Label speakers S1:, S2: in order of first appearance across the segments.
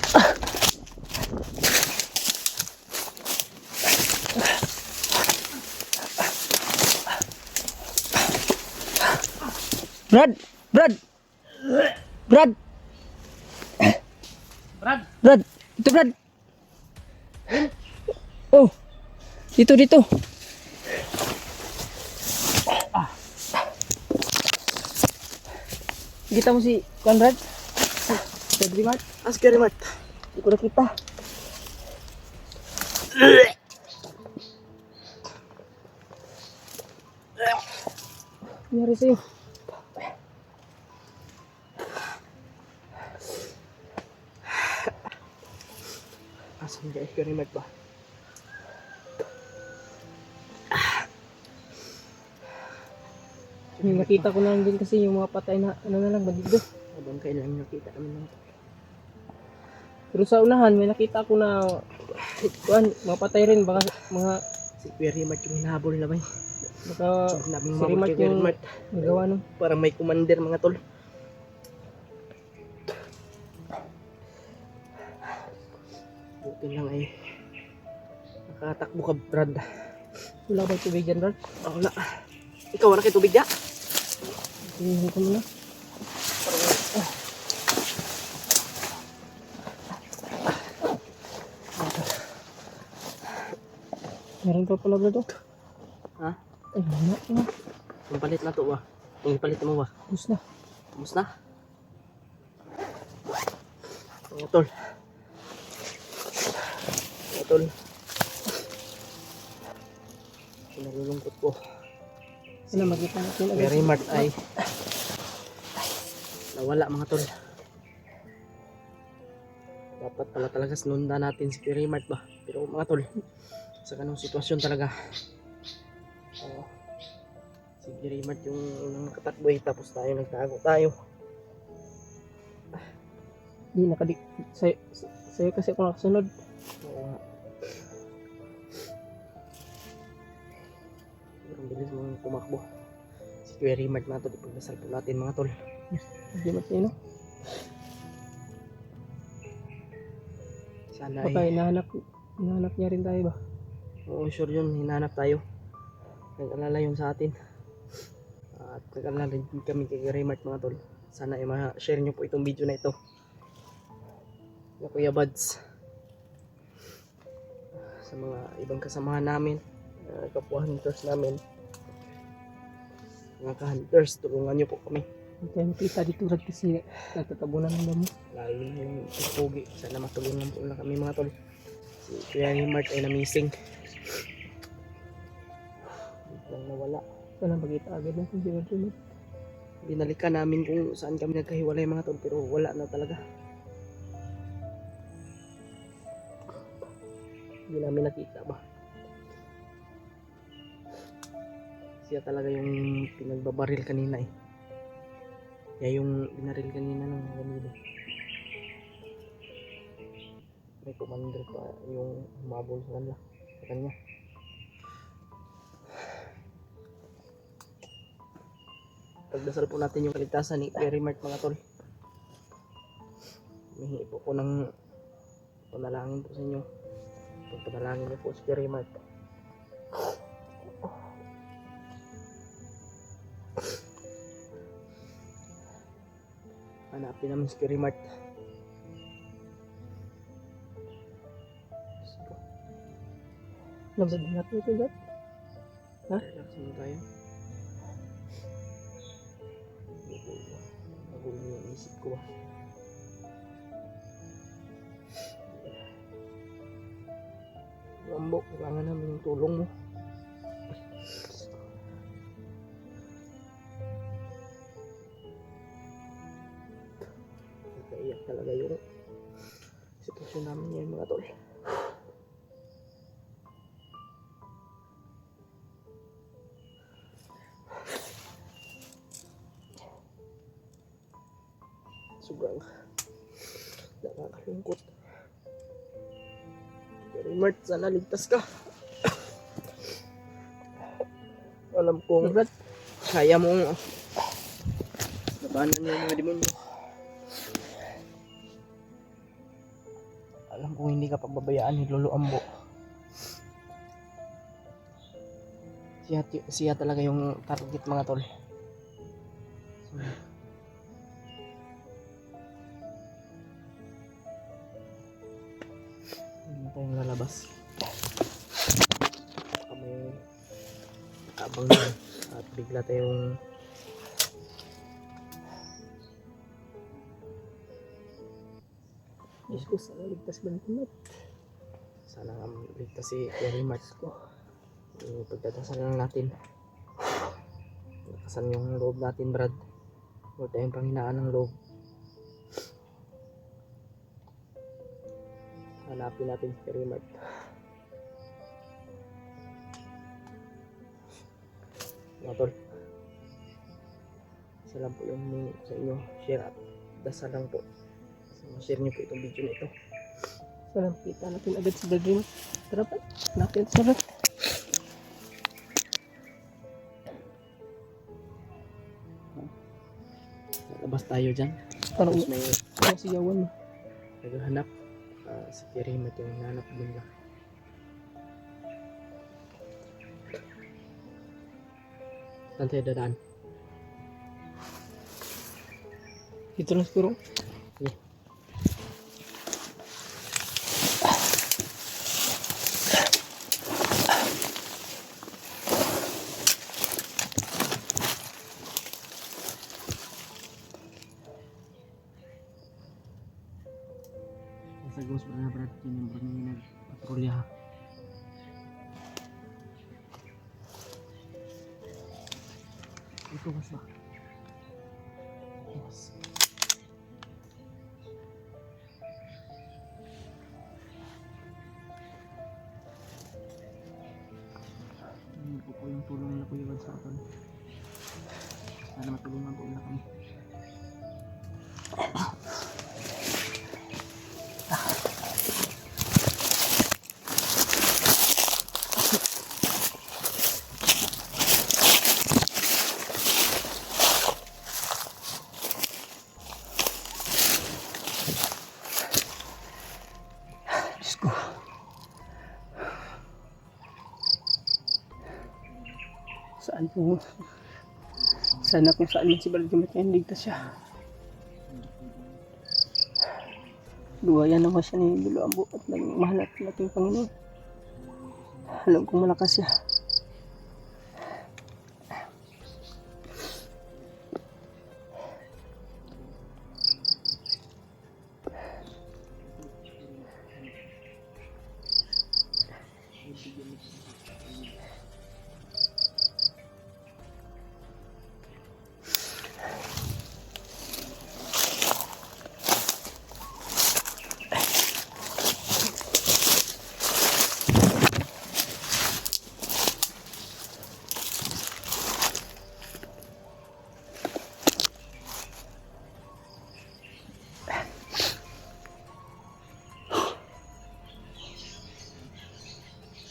S1: Brad! Brad! Brad!
S2: Brad!
S1: Brad! Ito Brad! Oh! Dito, dito! Kita mo si Conrad? Scary Mart?
S2: Scary Mart.
S1: Hindi ko nakita. Nangyari sa'yo?
S2: Asan ka Scary Mart ba?
S1: Yung nakita ko na lang din kasi yung mga patay na ano na lang bandido.
S2: Habang kailan nakita namin lang.
S1: Pero sa unahan may nakita ko na kuan, mga patay rin baka mga
S2: Si Scary Mart yung hinahabol na ba?
S1: baka
S2: Sinabing
S1: si
S2: mabot
S1: Rimat
S2: kay Scary
S1: yung
S2: Mart.
S1: nagawa nun.
S2: Parang may commander mga tol. Buti lang ay nakatakbo ka Brad.
S1: Wala ba yung tubig dyan, Brad?
S2: Wala. Ikaw wala kay tubig ya?
S1: Tingnan ko muna. Meron pa pala Brad, oh.
S2: Ha?
S1: Ay, wala na.
S2: Yung palit na to ba? Yung palit mo ba?
S1: Bus na.
S2: Kumusta? Mga tol. Mga tol. Nalulungkot ko.
S1: Wala, magkita natin agad.
S2: Scary Mart ay nawala mga tol. Dapat pala talaga sinundan natin si Scary Mart ba? Pero mga tol, sa ganung sitwasyon talaga. Si Scary Mart yung unang nakatakbo eh, tapos tayo nagtago tayo.
S1: Hindi, sa'yo kasi ako nakasunod.
S2: Oo nga. Pero ang bilis mong tumakbo. Si Scary Mart na to, ipagdasal po natin mga tol.
S1: Hindi mo sino.
S2: Sana
S1: Baka
S2: ay,
S1: hinahanap niya rin tayo ba?
S2: oo sure yun, hinahanap tayo. Nag-alala yun sa atin. At nag-alala din kami kay Scary Mart mga tol. Sana ay ma-share nyo po itong video na ito. Na Kuya Buds. Sa mga ibang kasamahan namin, kapwa hunters namin. Mga ka-hunters, tulungan nyo po kami.
S1: Hindi tayo makita dito Brad kasi natatabunan ng damo.
S2: Lalo yung pogi. Sana matulungan po na kami mga tol. Si Kuya Mart ay na-missing. Biglang nawala.
S1: Sana magkita agad natin si Brad.
S2: Binalikan namin kung saan kami nagkahiwalay mga tol, pero wala na talaga. Hindi namin nakita ba. Siya talaga yung pinagbabaril kanina eh. Kaya yung binaril kanina ng gamido. May commander pa yung humabol sa kanya. Pagdasal po natin yung kaligtasan ni Scary Mart mga tol. Humihingi po ko ng panalangin po sa inyo. Pagpanalangin niyo po si Scary Mart. Hanapin namin si Scary Mart.
S1: Nabad natin ito Brad. Ha?
S2: Relax muna tayo. Nagulo yung isip ko ba. Rambo, kailangan namin yung tulong mo. Nakaiyak talaga yung sitwasyon namin ngayon mga tol. Sobrang nakakalungkot. Scary Mart, sana ligtas ka. Alam kong
S1: Brad,
S2: kaya mong labanan yung mga demonyo. Alam kong hindi ka pababayaan ni Lolo Ambo. Siya talaga yung target mga tol. So, hindi na tayong lalabas. Kami abang na at bigla tayong
S1: Diyos ko, sana ligtas ba natin?
S2: sana ligtas si Kuya Mart ko. Pagdadasal lang natin. Lakasan yung loob natin, Brad. Huwag tayong panghinaan ng loob. Hanapin natin si Kuya Mart. Mga tol, isa lang po yung humingi sa inyo. Share at dasal lang po. Share niyo po itong video na ito.
S1: Sana kita natin agad si Brad Raymond. Tara pa, natin sa Brad.
S2: Labas tayo dyan.
S1: Parang
S2: Tapos may
S1: sigawan mo.
S2: naghahanap. Si Kuya Mart yung hinahanap nila. Saan tayo dadaan?
S1: Dito lang siguro.
S2: Yeah. Nasa ghost ba na Brad? Yun yung Brad yung nag-patrolya ha. Ito mas ba? Yes. Hindi po yung tulong nila Kuya Bal sa atin. Sana matulungan po nila kami.
S1: Diyos ko. Saan po? Sana kung saan man si Brad Raymond yan, ligtas siya. Duwayan naman siya ni Lolo Ambo at nagmahanap natin Panginoon. Alam kong malakas siya.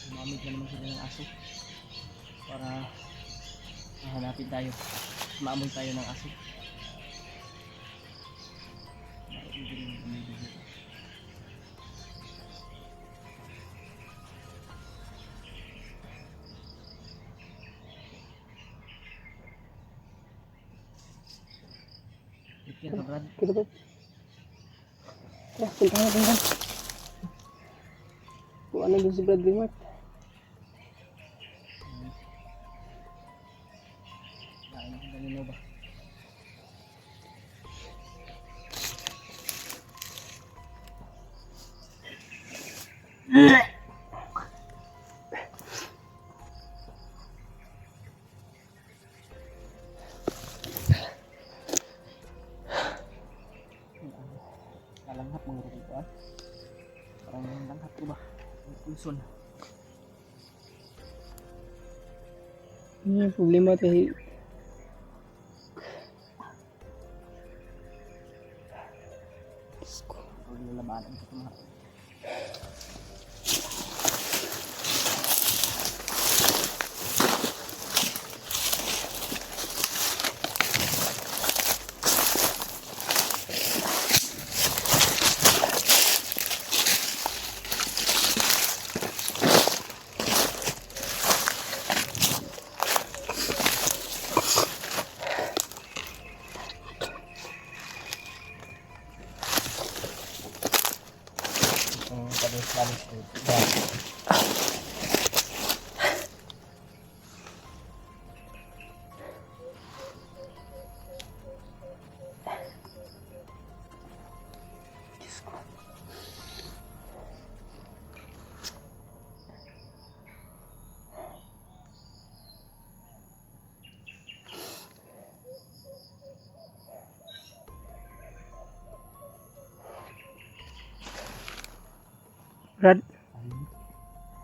S2: Mamig na naman sila ng aso para mahanapin tayo. Maamoy tayo ng aso. Ikir ka Brad.
S1: Kita ba? Punta natin yan. Kung ano doon si Brad Raymond.
S2: Kanino ba? Kalanghap mga rito ah. Parang langhap ko ba? Pulson.
S1: Yung problema tayo.
S2: Huwag nilalabanan ko ito mga. dalos dalos.
S1: Diyos ko. Brad,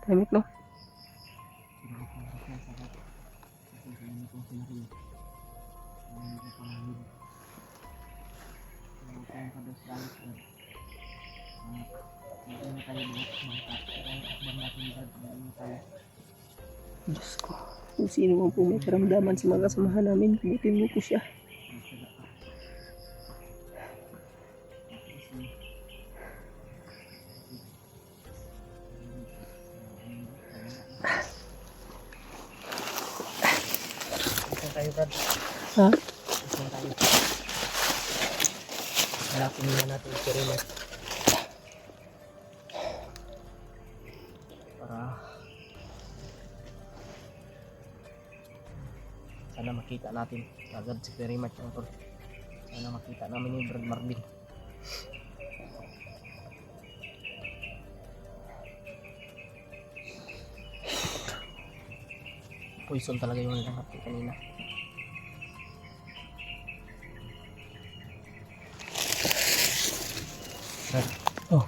S1: tahimik no? Diyos ko, kung sino man po may karamdaman sa mga kasamahan namin, butin mo po siya.
S2: Isang tayo, Brad.
S1: Ha?
S2: Isang tayo. Hanapin muna natin si Remat. Para sana makita natin agad si Remat ng tol. Sana makita namin yung Brad Marvin. Poison talaga yung nilangat ko kanina. Brad.
S1: Oh.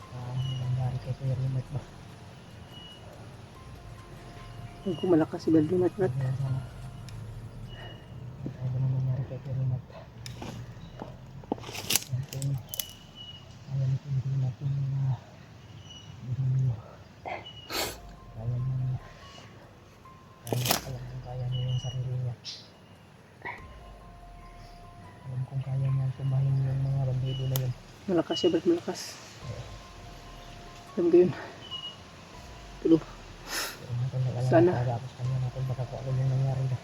S2: Nangyari kay Kuya Remat ba?
S1: Huwag ko malakas si Brad Remat, Brad.
S2: Ano na nangyari kay Kuya Remat? Ayan, ayaw ni Kuya Remat yung mga binilo. Kaya niya, alam kung kaya niya yung sarili niya. Alam kung kaya niya tumahin yung mga bandido na yun.
S1: Malakas siya, Brad, malakas. Alam ko yun. Tulo.
S2: Pero natin nag-alala
S1: Sana.
S2: talaga ako sa kanya natin baka kung ano yung nangyari na.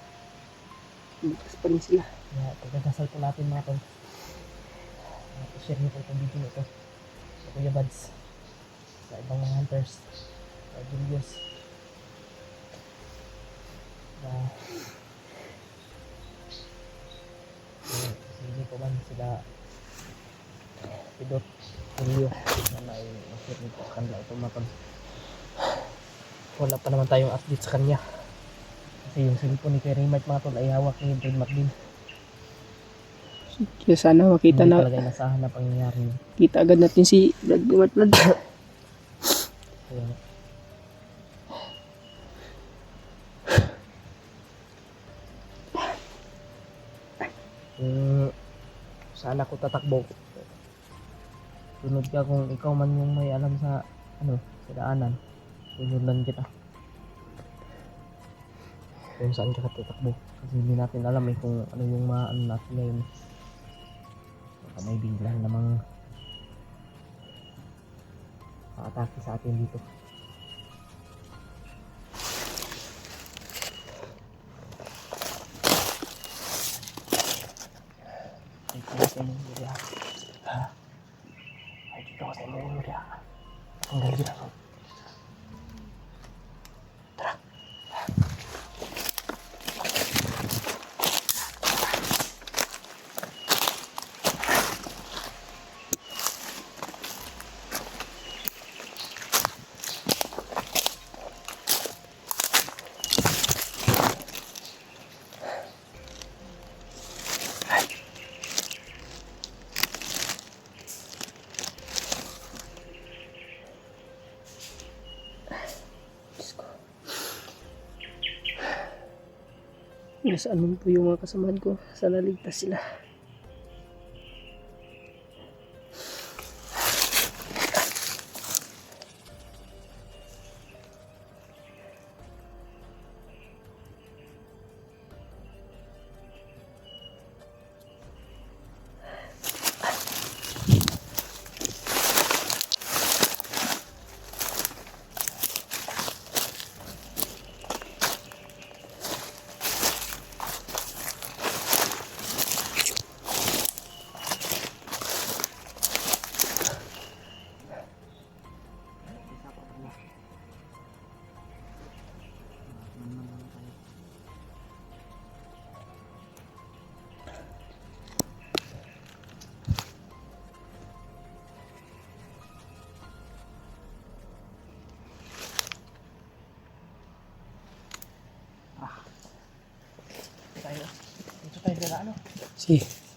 S1: Bukas pa rin sila.
S2: Kaya pagkakasal po natin mga tol. I-share niyo po itong video ito sa Kuya Buds, sa ibang mga hunters, sa Julius, na hindi po man sila Pidot, Julio, na na-share niyo po sa kanila ito mga tol. Wala pa naman tayong update sa kanya kasi yung cellphone ni Kuya Remat mga tol ay hawak ni Brad Marvin.
S1: Kaya sana makita
S2: Hindi
S1: na,
S2: talaga inasahan na pangyayari yun.
S1: kita agad natin si Brad Remat, Brad.
S2: Kaya sana ko tatakbo Sunod ka kung ikaw man yung may alam sa sa daanan. Sundan kita. Kung saan ka tatakbo. Kasi hindi natin alam kung ano yung maano natin ngayon. Baka may biglang namang atake sa atin dito. Ay, kaya sa mong muli ha. Ay, dito ko sa mong muli ha. Ang galing na.
S1: Nasaan man po yung mga kasamahan ko? Sana ligtas sila.
S2: Tayo. Dito tayo sa ano?
S1: Sige.